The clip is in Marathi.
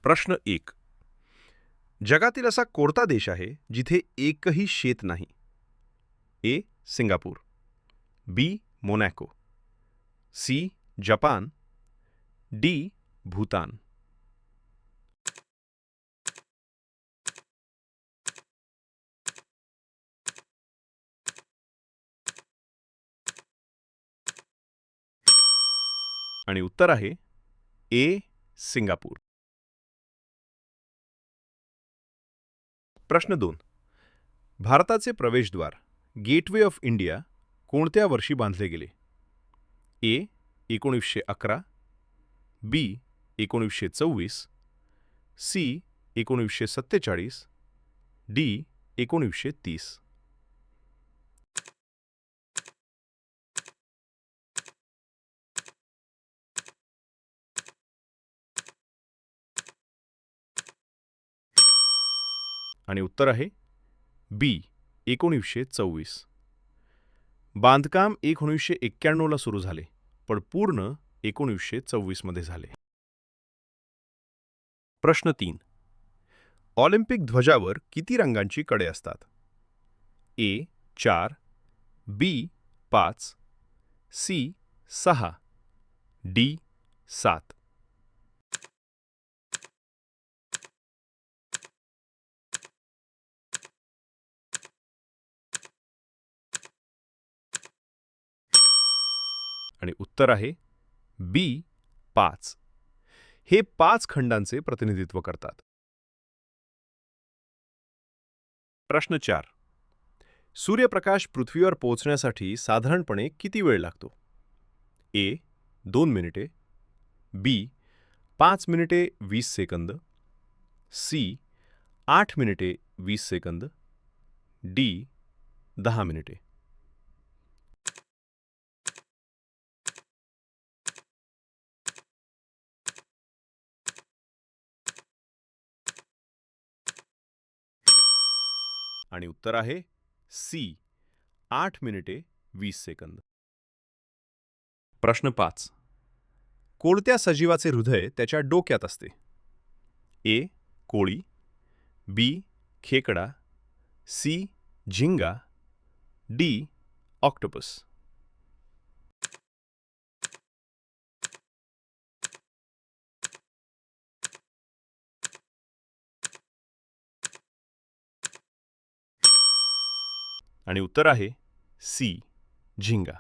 प्रश्न 1. जगातील असा कोणता देश आहे जिथे एकही शेत नाही? A. Singapore, B. Monaco, C. Japan, D. Bhutan. आणि उत्तर आहे ए. सिंगापूर. प्रश्न 2. भारताचे प्रवेशद्वार गेटवे ऑफ इंडिया कोणत्या वर्षी बांधले गेले? ए. 1911, बी. 1924, सी. 1947, डी. 1930. आणि उत्तर आहे बी. 1924. बांधकाम 1991ला सुरू झाले, पण पूर्ण 1924 मध्ये झाले. प्रश्न 3. ऑलिम्पिक ध्वजावर किती रंगांची कडे असतात? ए. 4, बी. 5, सी. 6, डी. 7. आणि उत्तर आहे बी. 5. हे 5 खंडांचे प्रतिनिधित्व करतात. प्रश्न 4. सूर्यप्रकाश पृथ्वीवर पोहोचण्यासाठी साधारणपणे किती वेळ लागतो? ए. 2 मिनिटे, बी. 5 मिनिटे 20 सेकंद, सी. 8 मिनिटे 20 सेकंद, डी. 10 मिनिटे. आणि उत्तर आहे सी. 8 मिनिटे 20 सेकंद. प्रश्न 5. कोणत्या सजीवाचे हृदय त्याच्या डोक्यात असते? ए. कोळी, बी. खेकडा, सी. झिंगा, डी. ऑक्टोपस. आणि उत्तर आहे सी. झिंगा.